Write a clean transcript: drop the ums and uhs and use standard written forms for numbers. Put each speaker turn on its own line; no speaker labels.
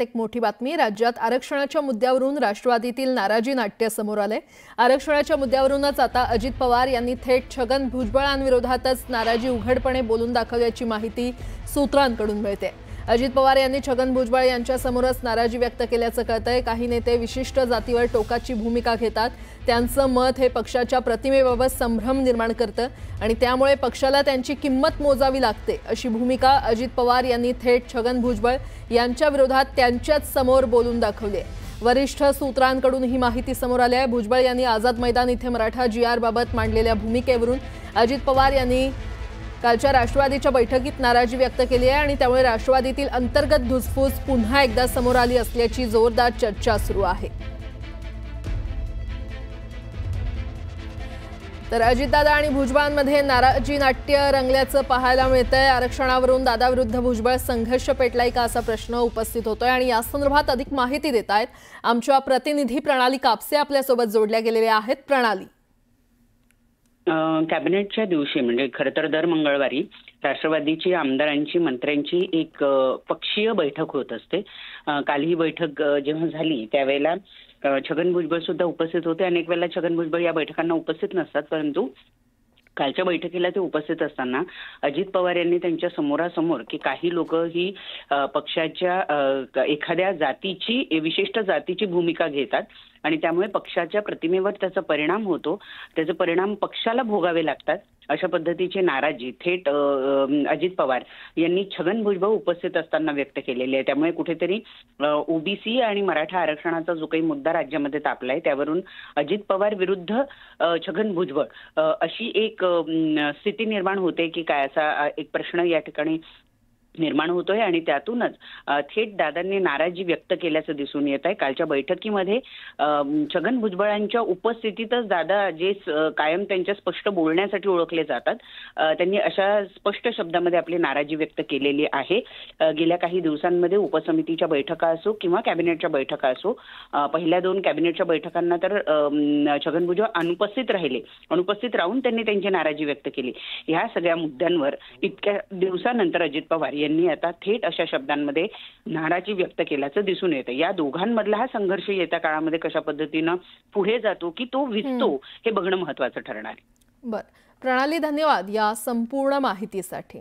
एक मोठी बातमी राज्यात आरक्षणाच्या मुद्द्यावरून राष्ट्रवादीतील नाराजी नाट्य समोर आले। आरक्षणाच्या मुद्द्यावरूनच आता अजित पवार यांनी थेट छगन भुजबळांविरोधातच नाराजी उघडपणे बोलून दाखवल्याची माहिती सूत्रांकडून मिळते। अजित पवार यांनी छगन भुजबळ यांच्या समोरच नाराजी व्यक्त केल्याचं कळतंय। काही नेते विशिष्ट जातीवर टोकाची भूमिका घेतात, त्यांचं मत हे पक्षाच्या प्रतिमेबाबत संभ्रम निर्माण करतं आणि त्यामुळे पक्षाला त्यांची किंमत मोजावी लागते, अशी भूमिका अजित पवार यांनी थेट छगन भुजबळ यांच्या विरोधात त्यांच्याच समोर बोलून दाखवली आहे। वरिष्ठ सूत्रांकडून ही माहिती समोर आली आहे। भुजबळ यांनी आझाद मैदान इथे मराठा GR बाबत मांडलेल्या भूमिकेवरून अजित पवार यांनी कालच्या राष्ट्रवादीच्या बैठकीत नाराजी व्यक्त केली आहे आणि त्यामुळे राष्ट्रवादीतील अंतर्गत धुसफूस पुन्हा एकदा समोर आली असल्याची जोरदार चर्चा सुरू आहे। तर अजितदादा आणि भुजबळांमध्ये नाराजी नाट्य रंगल्याचं पाहायला मिळतंय। आरक्षणावरून दादा विरुद्ध भुजबळ संघर्ष पेटलाय का असा प्रश्न उपस्थित होतोय आणि या संदर्भात अधिक माहिती देत आहेत आमच्या प्रतिनिधी प्रणाली कापसे आपल्यासोबत जोडल्या गेलेल्या आहेत। प्रणाली,
कॅबिनेटच्या दिवशी म्हणजे खरं तर दर मंगळवारी राष्ट्रवादीची आमदारांची मंत्र्यांची एक पक्षीय बैठक होत असते। काल ही बैठक जेव्हा झाली त्यावेळेला छगन भुजबळ सुद्धा उपस्थित होते। अनेक वेळेला छगन भुजबळ या बैठकांना उपस्थित नसतात, परंतु कालच्या बैठकीला ते उपस्थित असताना अजित पवार यांनी त्यांच्या समोरासमोर की काही लोक ही पक्षाच्या एखाद्या जातीची विशिष्ट जातीची भूमिका घेतात आणि त्यामुळे पक्षाच्या प्रतिमेवर त्याचा परिणाम होतो, त्याचे परिणाम पक्षाला भोगावे लागतात, अशा पद्धतीची नाराजी थेट अजित पवार यांनी छगन भुजबळ उपस्थित असताना व्यक्त केलेली आहे। त्यामुळे कुठेतरी ओबीसी आणि मराठा आरक्षणाचा जो काही मुद्दा राज्यामध्ये तापलाय त्यावरून अजित पवार विरुद्ध छगन भुजबळ अशी एक स्थिती निर्माण होते की काय, असा एक प्रश्न या ठिकाणी निर्माण होतोय आणि त्यातूनच थेट दादांनी नाराजी व्यक्त केल्याचं दिसून येत आहे। कालच्या बैठकीमध्ये छगन भुजबळांच्या उपस्थितीतच दादा जे कायम त्यांच्या स्पष्ट बोलण्यासाठी ओळखले जातात, त्यांनी अशा स्पष्ट शब्दामध्ये आपली नाराजी व्यक्त केलेली आहे। गेल्या काही दिवसांमध्ये उपसमितीच्या बैठका असो किंवा कॅबिनेटच्या बैठका असो, पहिल्या 2 कॅबिनेटच्या बैठकांना तर छगन भुजबळ अनुपस्थित राहिले, अनुपस्थित राहून त्यांनी त्यांची नाराजी व्यक्त केली। ह्या सगळ्या मुद्द्यांवर इतक्या दिवसानंतर अजित पवार यांनी आता थेट अशा शब्दांमध्ये नाराजी व्यक्त केल्याचं दिसून येतं। या दोघांमधला हा संघर्ष येत्या काळामध्ये कशा पद्धतीनं पुढे जातो की तो विझतो हे बघणं महत्त्वाचं ठरणार आहे।
बरं प्रणाली, धन्यवाद या संपूर्ण माहितीसाठी।